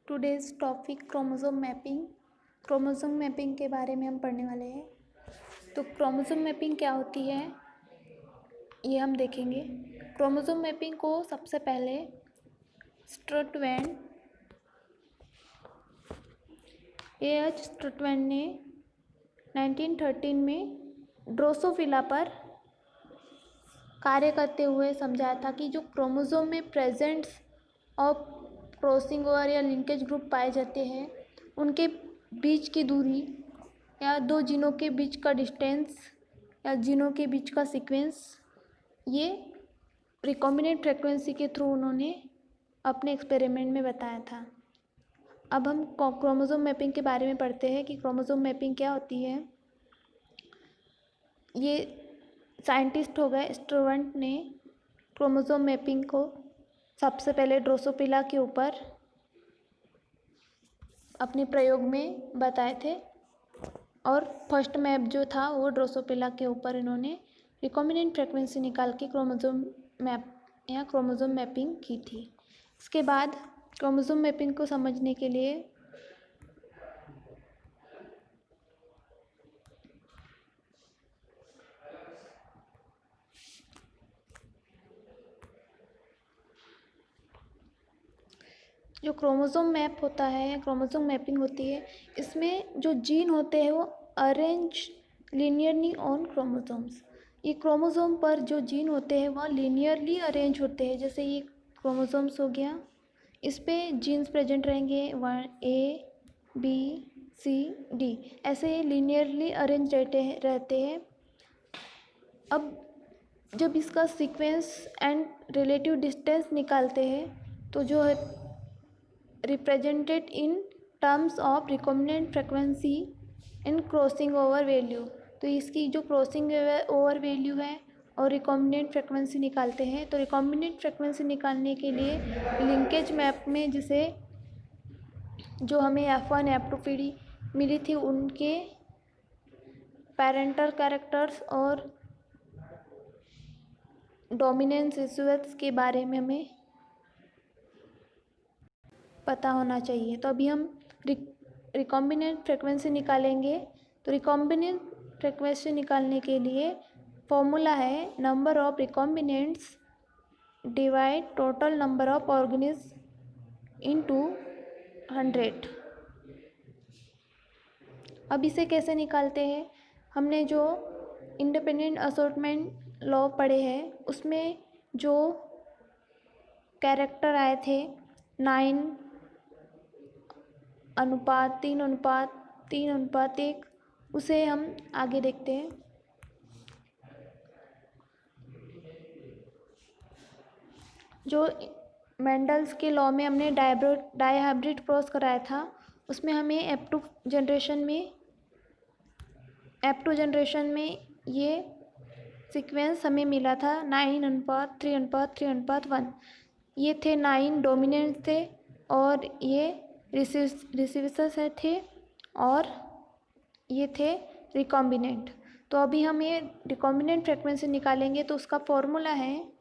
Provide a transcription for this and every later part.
Today's topic chromosome mapping. Chromosome mapping के बारे में हम पढ़ने वाले हैं। तो क्रोमोसोम मैपिंग क्या होती है ये हम देखेंगे। क्रोमोसोम मैपिंग को सबसे पहले स्ट्रटवैन ने 1913 में ड्रोसोफिला पर कार्य करते हुए समझाया था कि जो क्रोमोसोम में प्रेजेंट्स ऑफ क्रॉसिंग ओवर या लिंकेज ग्रुप पाए जाते हैं उनके बीच की दूरी या दो जीनों के बीच का डिस्टेंस या जीनों के बीच का सीक्वेंस ये रिकॉम्बिनेंट फ्रीक्वेंसी के थ्रू उन्होंने अपने एक्सपेरिमेंट में बताया था। अब हम क्रोमोसोम मैपिंग के बारे में पढ़ते हैं कि क्रोमोसोम मैपिंग क्या होती है। ये साइंटिस्ट हो गए स्टुवर्ट ने क्रोमोसोम मैपिंग को सबसे पहले ड्रोसोफिला के ऊपर अपने प्रयोग में बताए थे और फर्स्ट मैप जो था वो ड्रोसोफिला के ऊपर इन्होंने रिकॉम्बिनेंट फ्रीक्वेंसी निकाल के क्रोमोसोम मैप या क्रोमोसोम मैपिंग की थी। इसके बाद क्रोमोसोम मैपिंग को समझने के लिए जो क्रोमोसोम मैप होता है या क्रोमोसोम मैपिंग होती है इसमें जो जीन होते हैं वो अरेंज लीनियरली ऑन क्रोमोसोम्स। ये क्रोमोसोम पर जो जीन होते हैं वह लीनियरली अरेंज होते हैं। जैसे ये क्रोमोसोम्स हो गया, इस पे जीन्स प्रेजेंट रहेंगे 1 A B C D, ऐसे लीनियरली अरेंज रहते हैं। अब जब इसका सीक्वेंस एंड रिलेटिव डिस्टेंस निकालते हैं तो जो है represented in terms of recombinant frequency in crossing over value. तो इसकी जो क्रॉसिंग ओवर वैल्यू है और रिकॉम्बिनेंट फ्रीक्वेंसी निकालते हैं। तो रिकॉम्बिनेंट फ्रीक्वेंसी निकालने के लिए लिंकेज मैप में जिसे जो हमें F1 F2 पीढ़ी मिली थी उनके पैरेंटल कैरेक्टर्स और डोमिनेंस रिसीवर्स के बारे में हमें पता होना चाहिए। तो अभी हम रिकॉम्बिनेंट फ्रीक्वेंसी निकालेंगे। तो रिकॉम्बिनेंट फ्रीक्वेंसी निकालने के लिए फॉर्मूला है number of recombinants divide total number of organism into 100। अब इसे कैसे निकालते हैं? हमने जो इंडिपेंडेंट असॉर्टमेंट लॉ पढ़े हैं उसमें जो कैरेक्टर आए थे 9:3:3:1 उसे हम आगे देखते हैं। जो मेंडल्स के लॉ में हमने डाइहाइब्रिड क्रॉस कराया था उसमें हमें F2 जनरेशन में ये सीक्वेंस हमें मिला था 9:3:3:1। ये थे 9 डोमिनेंट थे और ये रिसीवर्स थे और ये थे रिकॉम्बिनेंट। तो अभी हम ये रिकॉम्बिनेंट फ्रीक्वेंसी निकालेंगे तो उसका फॉर्मूला है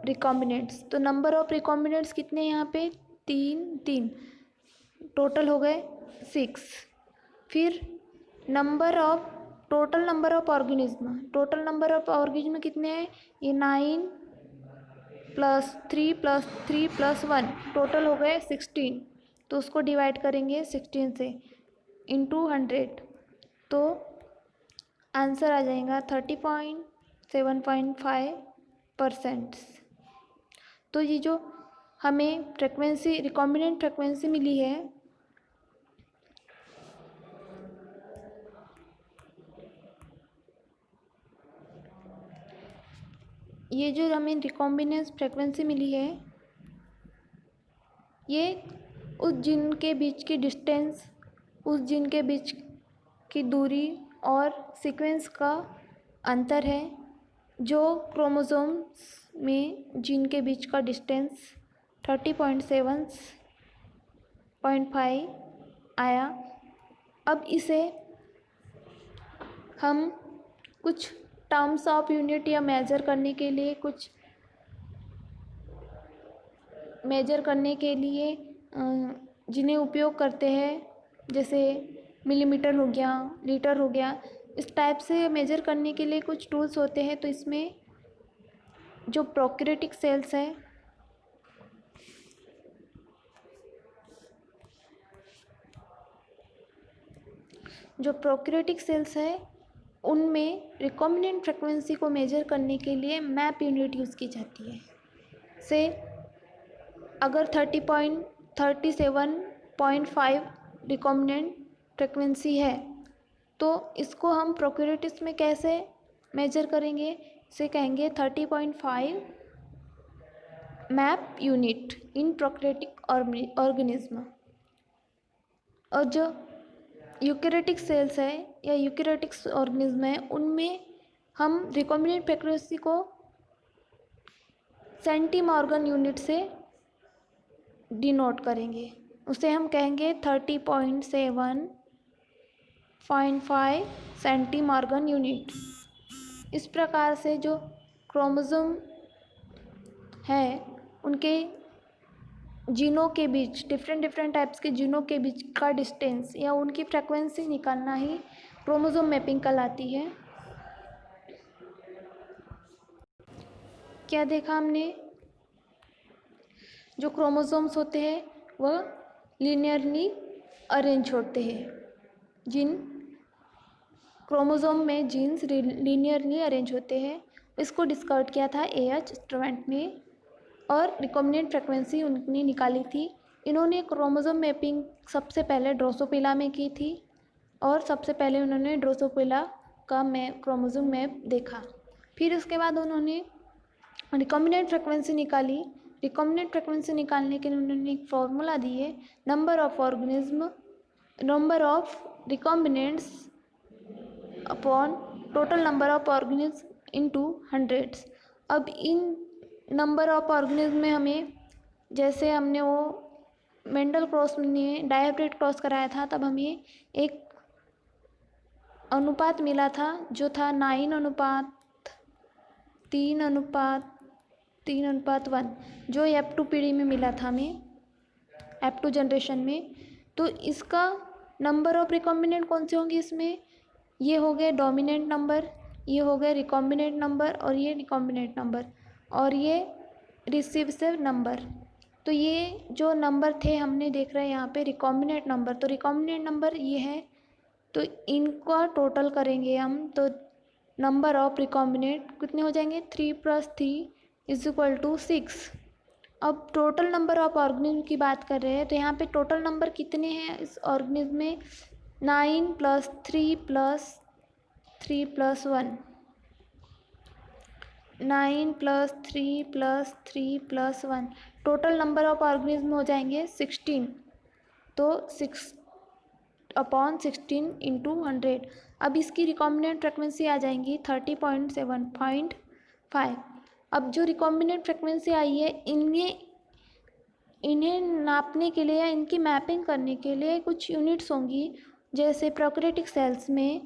रिकॉम्बिनेंट्स। तो नंबर ऑफ रिकॉम्बिनेंट्स कितने यहाँ पे 3 टोटल हो गए 6। फिर टोटल नंबर ऑफ ऑर्गेनिज्म कितने हैं? ये 9 + 3 + 3 + 1 टोटल हो गए 16। तो उसको डिवाइड करेंगे 16 से इंटू 100 तो आंसर आ जाएगा 30.7.5%। तो ये जो हमें फ्रीक्वेंसी रिकॉम्बिनेंट फ्रीक्वेंसी मिली है ये जो हमें रिकॉम्बिनेंस फ्रीक्वेंसी मिली है ये उस जीन के बीच की डिस्टेंस, उस जीन के बीच की दूरी और सीक्वेंस का अंतर है। जो क्रोमोसोम्स में जीन के बीच का डिस्टेंस 30.7.5 आया। अब इसे हम कुछ टर्म्स ऑफ यूनिट या मेजर करने के लिए कुछ मेजर करने के लिए जिन्हें उपयोग करते हैं, जैसे मिलीमीटर हो गया, लीटर हो गया, इस टाइप से मेजर करने के लिए कुछ टूल्स होते हैं। तो इसमें जो प्रोक्रेटिक सेल्स है, उनमें रिकॉम्बिनेंट फ्रिक्वेंसी को मेजर करने के लिए मैप यूनिट यूज़ की जाती है। से अगर 37.5 रिकॉम्बिनेंट फ्रिक्वेंसी है तो इसको हम प्रोक्रेटिक्स में कैसे मेजर करेंगे, इसे कहेंगे 30.5 मैप यूनिट इन प्रोक्रेटिक ऑर्गेनिज्म। और जो यूकेरियोटिक सेल्स है या यूकेरियोटिक ऑर्गेनिज्म है, उनमें हम रिकॉम्बिनेंट फ्रिक्वेंसी को सेंटीमॉर्गन यूनिट से डिनोट करेंगे। उसे हम कहेंगे 30.7.5 सेंटीमॉर्गन यूनिट। इस प्रकार से जो क्रोमोसोम है उनके जीनों के बीच, डिफरेंट टाइप्स के जीनों के बीच का डिस्टेंस या उनकी फ्रिक्वेंसी निकालना ही क्रोमोसोम मैपिंग कहलाती है। क्या देखा हमने? जो क्रोमोसोम्स होते हैं वह लीनियरली अरेंज होते हैं। जिन क्रोमोसोम में जीन्स लीनियरली अरेंज होते हैं, इसको डिस्कवर किया था A.H. स्टुवेंट ने और रिकॉम्बिनेंट फ्रिक्वेंसी उन्होंने निकाली थी। इन्होंने क्रोमोसोम मैपिंग सबसे पहले ड्रोसोफिला में की थी और सबसे पहले उन्होंने ड्रोसोफिला का क्रोमोसोम मैप देखा। फिर उसके बाद उन्होंने रिकॉम्बिनेंट फ्रिक्वेंसी निकाली। रिकॉम्बिनेंट फ्रिक्वेंसी निकालने के लिए उन्होंने एक फॉर्मूला दी है, number of recombinants upon total number of organism into 100। अब इन नंबर ऑफ ऑर्गेनिज्म में हमें, जैसे हमने वो मेंडल क्रॉस में डायहाइब्रिड क्रॉस कराया था, तब हमें एक अनुपात मिला था जो था 9:3:1, जो F2 पीढ़ी में मिला था हमें, F2 जनरेशन में। तो इसका नंबर ऑफ रिकॉम्बिनेंट कौन से होंगे इसमें? ये हो गए डोमिनेंट नंबर, ये हो गए रिकॉम्बिनेंट नंबर, और ये रिकॉम्बिनेंट नंबर, और ये रिसीसिव नंबर। तो ये जो नंबर थे हमने देख रहे हैं यहाँ पे रिकॉम्बिनेंट नंबर। तो रिकॉम्बिनेंट नंबर ये है, तो इनका टोटल करेंगे हम तो नंबर ऑफ रिकॉम्बिनेंट कितने हो जाएंगे? 3 + 3 = 6। अब टोटल नंबर ऑफ ऑर्गेनिज्म की बात कर रहे हैं तो यहाँ पे टोटल नंबर कितने हैं इस ऑर्गेनिज्म में? 9 + 3 + 3 + 1, 9 + 3 + 3 + 1, टोटल नंबर ऑफ ऑर्गेनिज्म हो जाएंगे 16। तो 6/16 × 100। अब इसकी रिकॉम्बिनेंट फ्रिक्वेंसी आ जाएंगी 30.7.5। अब जो रिकॉम्बिनेंट फ्रिक्वेंसी आई है, इन्हें नापने के लिए या इनकी मैपिंग करने के लिए कुछ यूनिट्स होंगी। जैसे प्रोक्रेटिक सेल्स में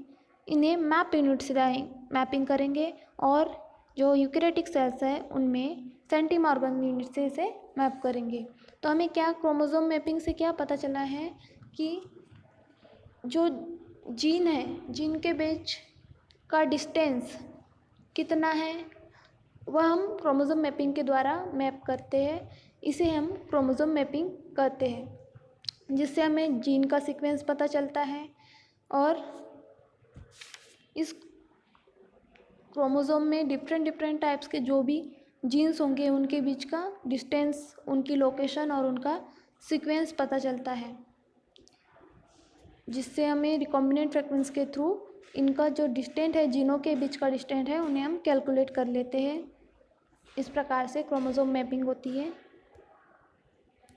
इन्हें मैप यूनिट से मैपिंग करेंगे, और जो यूकेरियोटिक सेल्स है उनमें सेंटीमॉर्गन यूनिट से इसे मैप करेंगे। तो हमें क्या क्रोमोसोम मैपिंग से क्या पता चला है कि जो जीन है, जीन के बीच का डिस्टेंस कितना है, वह हम क्रोमोसोम मैपिंग के द्वारा मैप करते हैं। इसे हम क्रोमोसोम मैपिंग कहते हैं, जिससे हमें जीन का सीक्वेंस पता चलता है और इस क्रोमोसोम में डिफरेंट टाइप्स के जो भी जीन्स होंगे उनके बीच का डिस्टेंस, उनकी लोकेशन और उनका सीक्वेंस पता चलता है, जिससे हमें रिकॉम्बिनेंट फ्रिक्वेंसी के थ्रू इनका जो डिस्टेंस है, जीनों के बीच का डिस्टेंस है, उन्हें हम कैलकुलेट कर लेते हैं। इस प्रकार से क्रोमोसोम मैपिंग होती है।